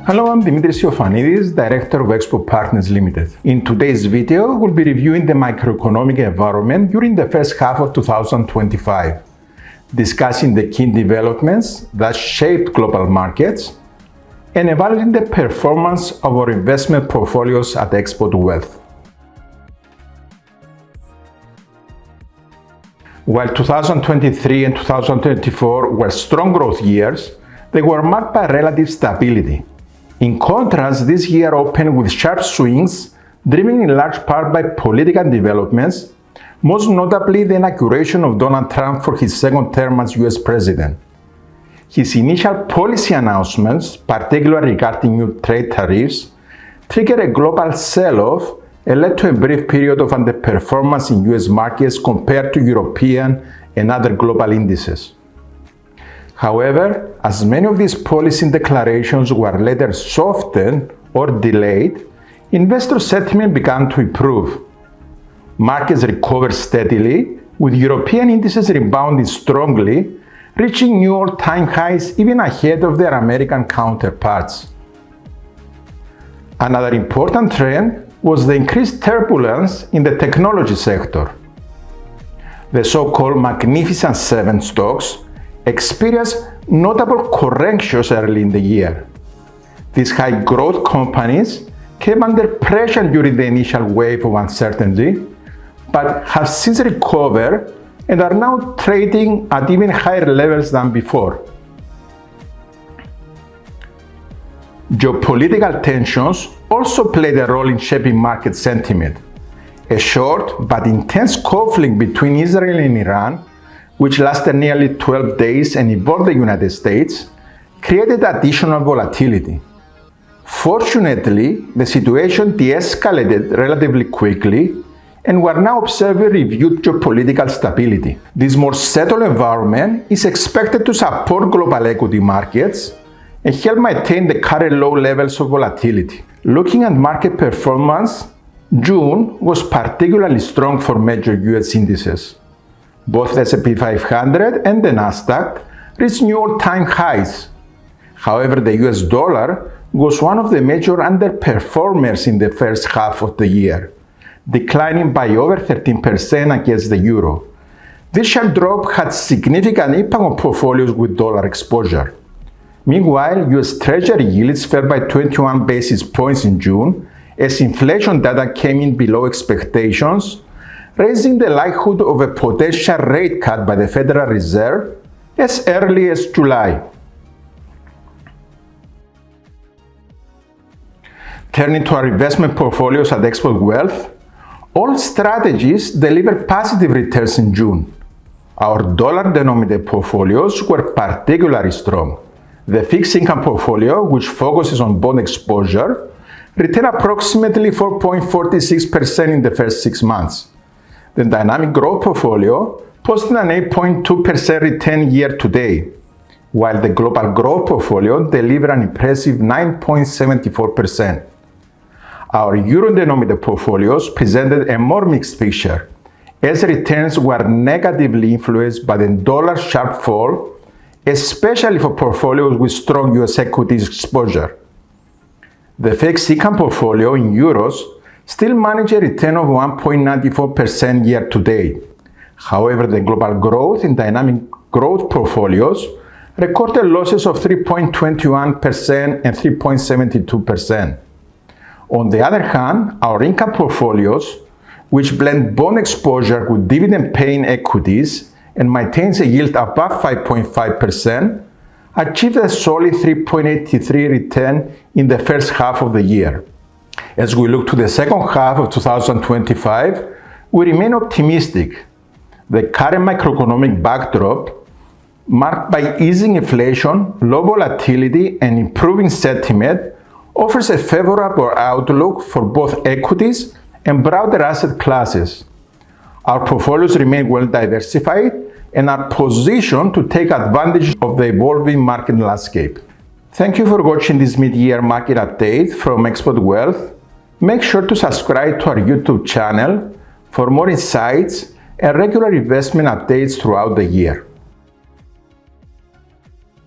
Hello, I'm Demetris Theophanides, Director of XSpot Partners Ltd. In today's video, we'll be reviewing the macroeconomic environment during the first half of 2025, discussing the key developments that shaped global markets, and evaluating the performance of our investment portfolios at XSpot Wealth. While 2023 and 2024 were strong growth years, they were marked by relative stability. In contrast, this year opened with sharp swings, driven in large part by political developments, most notably the inauguration of Donald Trump for his second term as US President. His initial policy announcements, particularly regarding new trade tariffs, triggered a global sell-off and led to a brief period of underperformance in US markets compared to European and other global indices. However, as many of these policy declarations were later softened or delayed, investor sentiment began to improve. Markets recovered steadily, with European indices rebounding strongly, reaching new all-time highs even ahead of their American counterparts. Another important trend was the increased turbulence in the technology sector. The so-called Magnificent Seven stocks experienced notable corrections early in the year. These high-growth companies came under pressure during the initial wave of uncertainty, but have since recovered and are now trading at even higher levels than before. Geopolitical tensions also played a role in shaping market sentiment. A short but intense conflict between Israel and Iran, which lasted nearly 12 days and involved the United States, created additional volatility. Fortunately, the situation de-escalated relatively quickly, and we are now observing renewed geopolitical stability. This more settled environment is expected to support global equity markets and help maintain the current low levels of volatility. Looking at market performance, June was particularly strong for major US indices. Both the S&P 500 and the Nasdaq reached new all-time highs. However, the US dollar was one of the major underperformers in the first half of the year, declining by over 13% against the euro. This sharp drop had significant impact on portfolios with dollar exposure. Meanwhile, US Treasury yields fell by 21 basis points in June as inflation data came in below expectations, raising the likelihood of a potential rate cut by the Federal Reserve as early as July. Turning to our investment portfolios at XSpot Wealth, all strategies delivered positive returns in June. Our dollar-denominated portfolios were particularly strong. The fixed income portfolio, which focuses on bond exposure, returned approximately 4.46% in the first 6 months. The dynamic growth portfolio posted an 8.2% return year to date, while the global growth portfolio delivered an impressive 9.74%. Our euro-denominated portfolios presented a more mixed picture, as returns were negatively influenced by the dollar's sharp fall, especially for portfolios with strong US equities exposure. The fixed income portfolio in euros still managed a return of 1.94% year to date. However, the global growth and dynamic growth portfolios recorded losses of 3.21% and 3.72%. On the other hand, our income portfolios, which blend bond exposure with dividend-paying equities and maintains a yield above 5.5%, achieved a solid 3.83% return in the first half of the year. As we look to the second half of 2025, we remain optimistic. The current macroeconomic backdrop, marked by easing inflation, low volatility, and improving sentiment, offers a favorable outlook for both equities and broader asset classes. Our portfolios remain well diversified and are positioned to take advantage of the evolving market landscape. Thank you for watching this mid-year market update from XSpot Wealth. Make sure to subscribe to our YouTube channel for more insights and regular investment updates throughout the year.